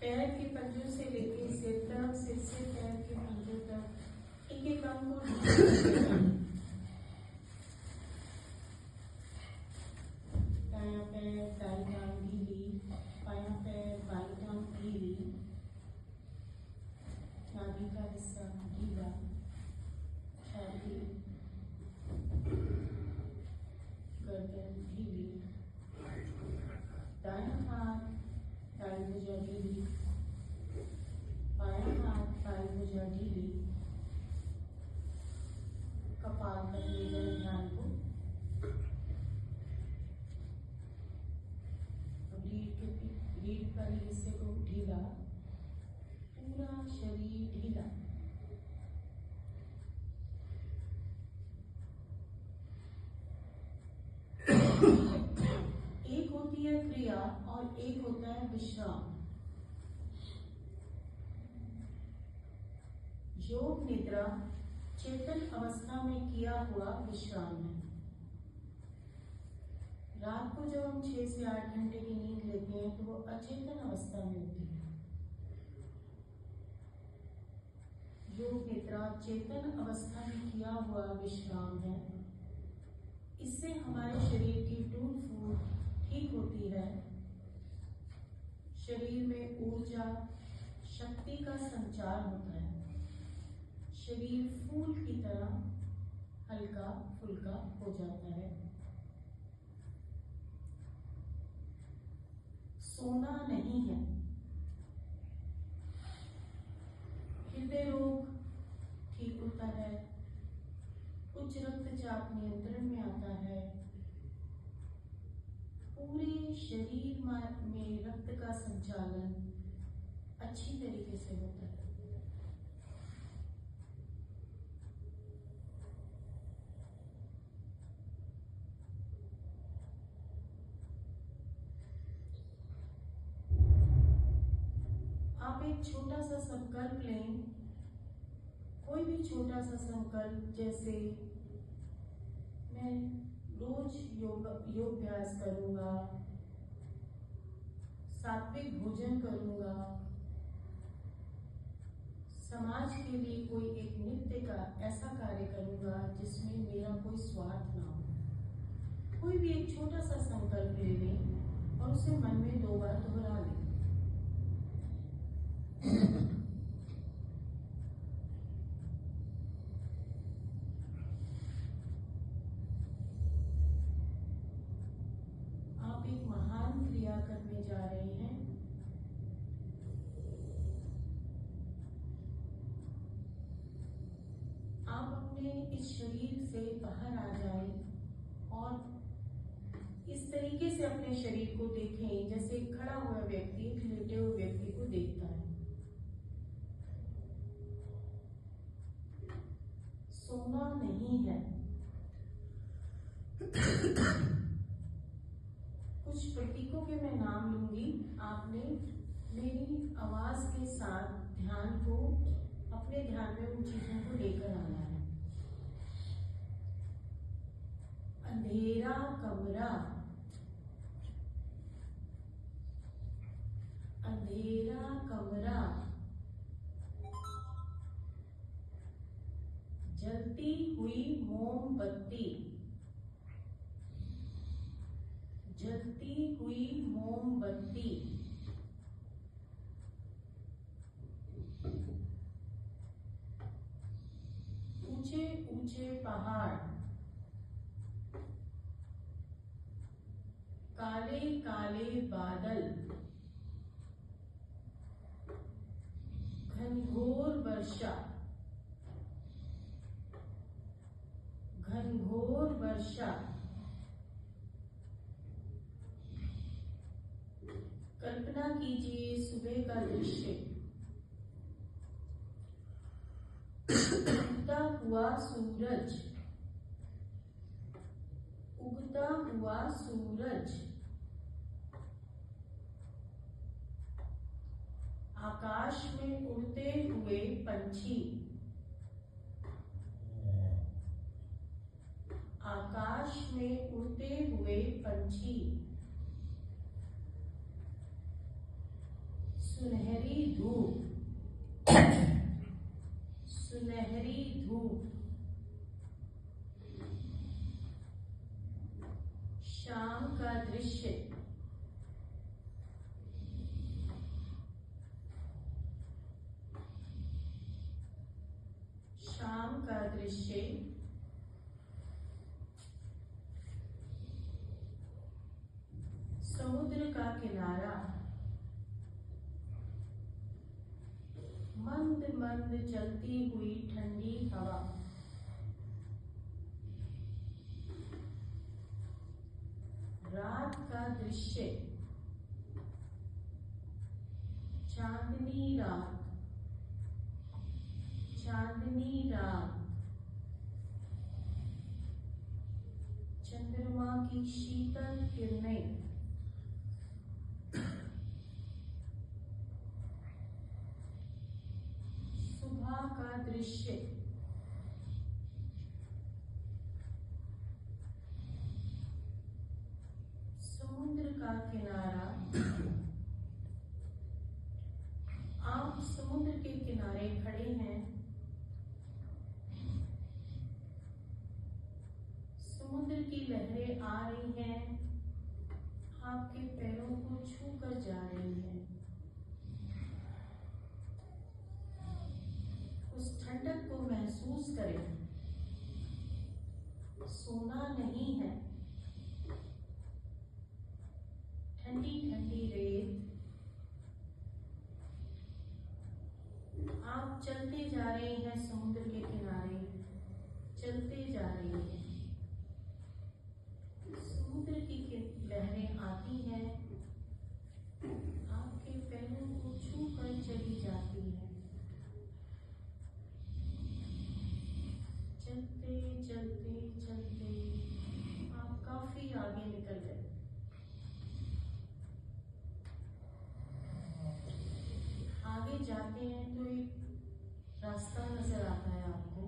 पैर के पंजों से लेके सिर तक, सिर से पैर के पंजों तक एक एक अंग को दायां पैर दाईं टांग ढीली, बायां पैर बाईं टांग ढीली, नाभि का हिस्सा ढीला, छाती गर्दन ढीली, दायां हाथ दाईं भुजा ढीली, बायां हाथ बाईं भुजा ढीली, कपाल पर ले जाए ध्यान को। रीढ़ पर हिस्से को ढीला, पूरा शरीर ढीला। एक होती है क्रिया और एक होता है विश्राम। योग निद्रा चेतन अवस्था में किया हुआ विश्राम है। रात को जब हम 6 से 8 घंटे की नींद लेते हैं तो वो अचेतन अवस्था में होती है। योग निद्रा चेतन अवस्था में किया हुआ विश्राम है। इससे हमारे शरीर की टूट फूट ठीक होती है। शरीर में ऊर्जा शक्ति का संचार होता है। शरीर फूल की तरह हल्का फुल्का हो जाता है। सोना नहीं है। हृदय रोग ठीक होता है, उच्च रक्तचाप नियंत्रण में आता है, पूरे शरीर में रक्त का संचालन अच्छी तरीके से होता है। आप एक छोटा सा संकल्प लें, कोई भी छोटा सा संकल्प, जैसे मैं रोज योगाभ्यास करूंगा, सात्विक भोजन करूंगा, समाज के लिए कोई एक नित्य का ऐसा कार्य करूंगा जिसमें मेरा कोई स्वार्थ ना हो। कोई भी एक छोटा सा संकल्प ले लें और उसे मन में 2 बार दोहरा लें। आप एक महान क्रिया करने जा रहे हैं। आप अपने इस शरीर से बाहर आ जाएं और इस तरीके से अपने शरीर को देखें जैसे खड़ा हुआ व्यक्ति लेटे हुए व्यक्ति को देखता है। सोना नहीं है। कुछ प्रतीकों के मैं नाम लूंगी। आपने मेरी आवाज के साथ ध्यान को, अपने ध्यान में उन चीजों को लेकर आना है। अंधेरा कमरा, अंधेरा कमरा, जलती हुई मोमबत्ती, जलती हुई मोमबत्ती, ऊंचे ऊंचे पहाड़, काले काले बादल, घनघोर वर्षा, घनघोर वर्षा, कल्पना कीजिए सुबह का दृश्य, उगता हुआ सूरज, उगता हुआ सूरज, आकाश में उड़ते हुए पंछी, आकाश में उड़ते हुए पंछी, सुनहरी धूप, सुनहरी धूप, शाम का दृश्य, शाम का दृश्य, समुद्र का किनारा, मंद मंद चलती हुई ठंडी हवा, रात का दृश्य, चांदनी रात, चांदनी रात, चंद्रमा की शीतल किरणें, सुबह का दृश्य, समुद्र का किनारा। आप समुद्र के किनारे खड़े हैं, समुद्र की लहरें आ रही हैं, आपके पैरों को छू कर जा रही हैं। उस ठंडक को महसूस करें। सोना नहीं है, ठंडी ठंडी रेत। आप चलते जा रहे हैं समुद्र के किनारे, चलते जा रहे हैं। समुद्र की लहरें आती हैं, आपके पैरों को छू कर चली जाती है। चलते चलते चलते आप काफी आगे निकल गए। आगे जाते हैं तो एक रास्ता नजर आता है आपको।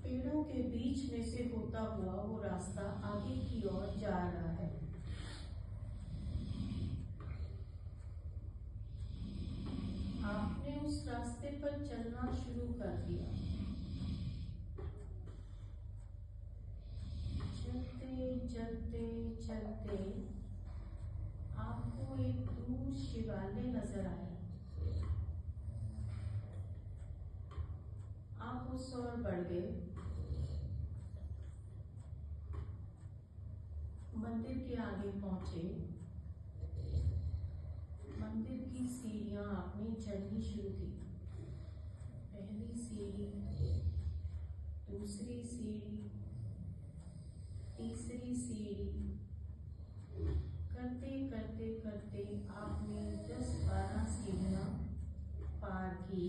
पेड़ों के बीच में से होता हुआ वो रास्ता आगे की ओर जा रहा है। आपने उस रास्ते पर चलना शुरू कर दिया। चलते चलते चलते आपको एक दूर शिवालय नजर आया। आप उस ओर बढ़ गए। मंदिर के आगे पहुंचे। मंदिर की सीढ़ियां आपने चढ़नी शुरू की। पहली सीढ़ी, दूसरी सीढ़ी, तीसरी सीढ़ी। करते करते करते आपने 10-12 सीढ़ियां पार की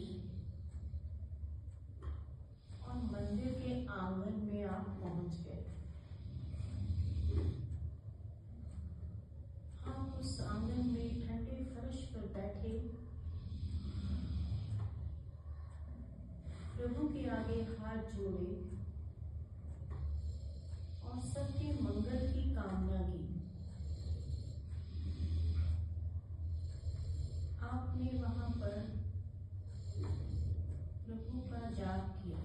और मंदिर के आंगन में आप पहुंच गए। आप उस आंगन में ठंडे फर्श पर बैठे प्रभु के आगे हाथ जोड़े और सबके मंगल की कामना की। आपने वहां पर प्रभु का जाप किया।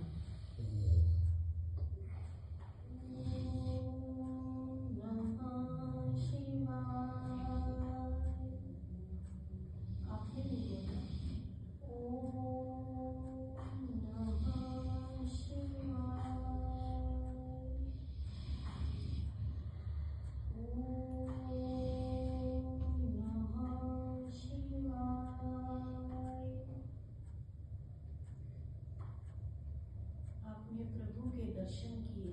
आपने प्रभु के दर्शन किए।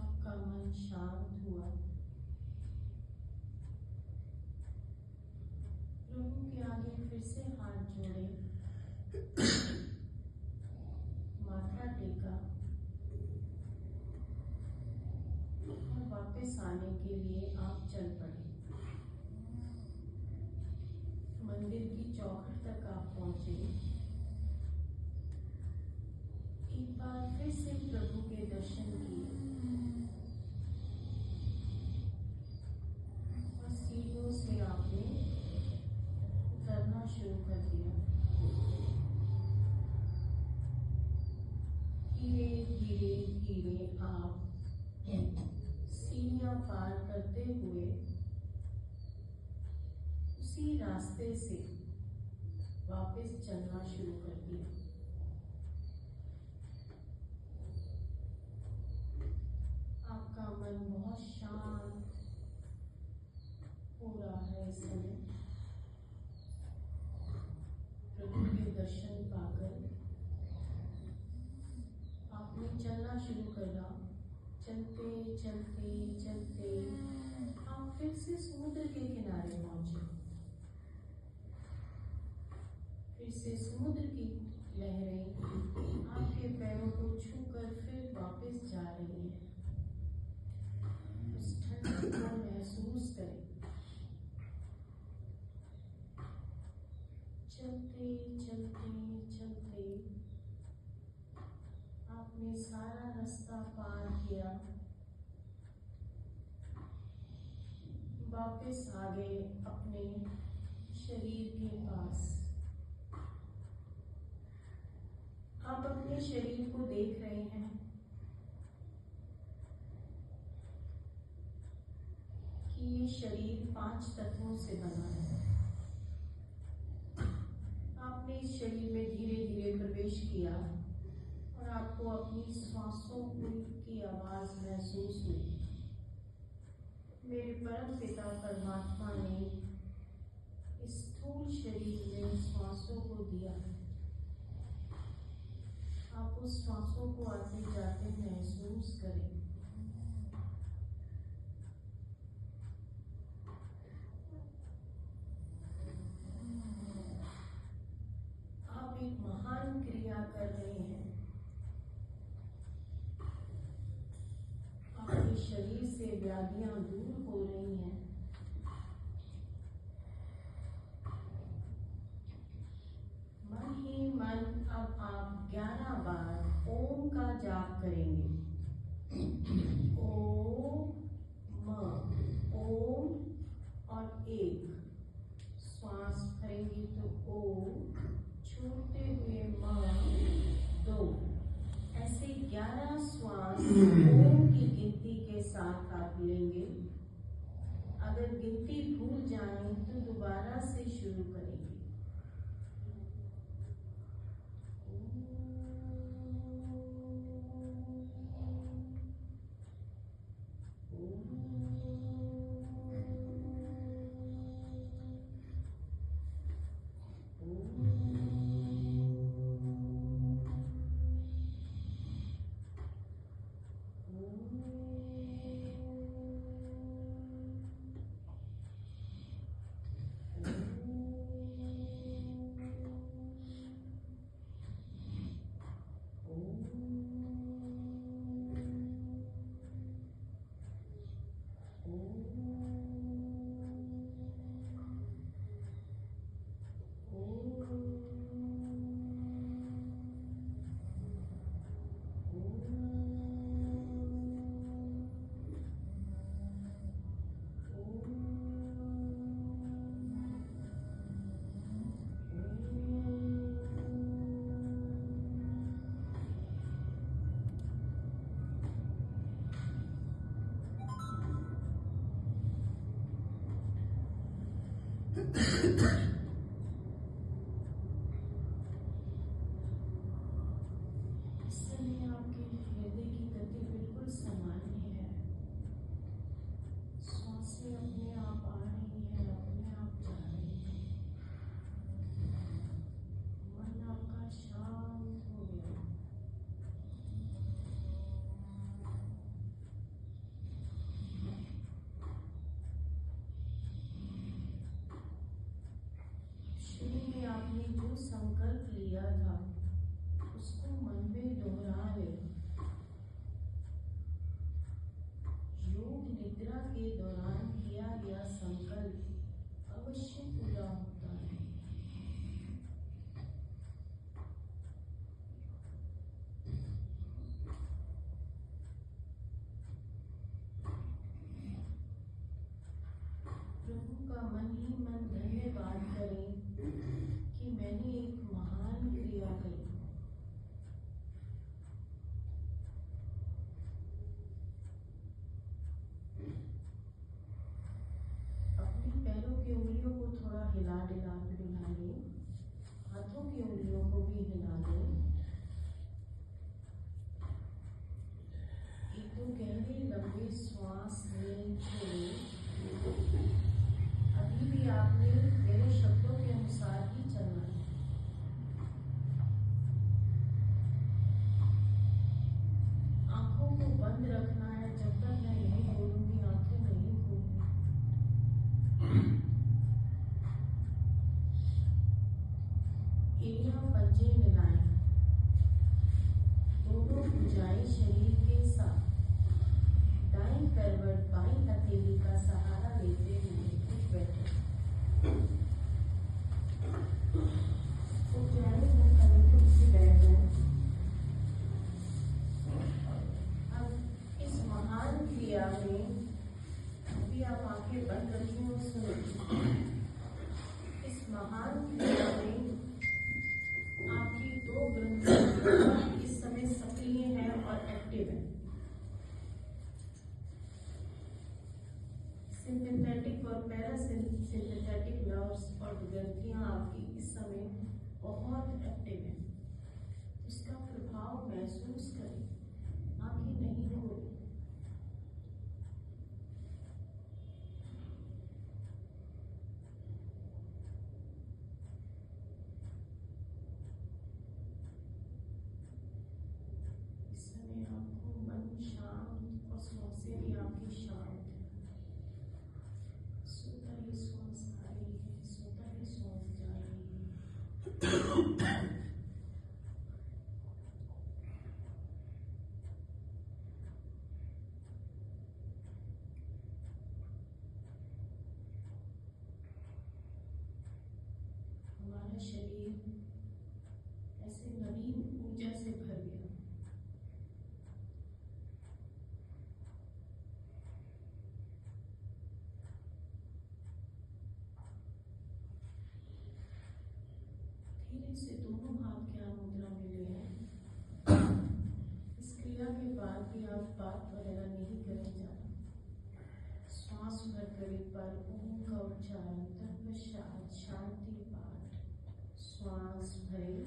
आपका मन शांत हुआ। प्रभु के आगे फिर से हाथ जोड़े, माथा टेका और वापस आने के लिए आप चल पड़े। मंदिर की चौखट तक आप पहुंचे। एक बार फिर से प्रभु के दर्शन किए और सीढ़ियों से आपने उतरना शुरू कर दिया। धीरे धीरे धीरे आप सीढ़ियां पार करते हुए उसी रास्ते से वापस चलना शुरू कर दिया। आपका मन बहुत शांत हो रहा है इस समय प्रभु के दर्शन पाकर। आपने चलना शुरू करा। चलते चलते चलते आप फिर से समुद्र के किनारे पहुंचे। फिर से समुद्र की लहरें आपके पैरों को छूकर फिर वापस जा रही हैं। उस ठंड को महसूस करें। चलते चलते चलते आपने सारा रास्ता पार किया। वापस आ गए अपने शरीर के पास। आप अपने शरीर को देख रहे हैं कि ये शरीर 5 तत्वों से बना है। आपने इस शरीर में धीरे धीरे प्रवेश किया और आपको अपनी श्वासों की आवाज महसूस हुई। मेरे परम पिता परमात्मा ने इस स्थूल शरीर में श्वासों को दिया। आप उस श्वासों को आते जाते महसूस करें। आप एक महान क्रिया कर रहे हैं। आपके शरीर से व्याधियां दूर हो रही हैं। मन ही मन अब आप 11 बार ओम का जाप करेंगे। ओम और 1 श्वास भरेंगे तो ओम, छोड़ते हुए 2। ऐसे 11 श्वास ओम की गिनती के साथ आप लेंगे। अगर गिनती भूल जाए तो दोबारा से शुरू करेंगे। आपने जो संकल्प लिया था उसको मन में दोहरा ले। योग निद्रा के दौरान किया गया संकल्प अवश्य पूरा होता है। का मन ही मन धन्यवाद करें कि मैंने एक महान क्रिया करी। अपने पैरों की उंगलियों को थोड़ा हिला डुला लें, हाथों की उंगलियों को भी हिला लें। एक दो गहरे लंबे श्वास लें, छोड़ें। अभी भी आपने मेरे शब्दों के अनुसार ही चलना है। आंखों को बंद रखना है, जब तक मैं नहीं बोलूंगी आंखें नहीं खोलनी। एड़ियां पंजे मिलाएं, दोनों भुजाएं शरीर के साथ, दाईं करवट बाईं हथेली का सहारा लेते हुए उठ बैठे। उठ जाए तो कहीं से बैठ जाए। अब इस महान क्रिया में अभी आप आंखें बंद रखिए और सुनिए। इस महान क्रिया में आपकी दो ग्रंथियां इस समय सक्रिय हैं और एक्टिव हैं। सिंपैथेटिक और पैरासिम्पैथेटिक नर्व्स और ग्रंथियां आपकी इस समय बहुत एक्टिव हैं। इसका प्रभाव महसूस करें, आंखें नहीं खोलें। इस समय आपको मन शांत और सांसें भी आपकी शांत है। सोता ही सांस आ रही है, सोता ही सांस जा रही है। हमारा शरीर ऐसे नवीन ऊर्जा से भर गया। धीरे से दोनों हाथ ज्ञान मुद्रा में ले आए। इस क्रिया के बाद भी आप बात वगैरह नहीं करें जाना। श्वास भरकर एक बार ओम का उच्चारण तत्पश्चात शांति पाठ। श्वास भरे,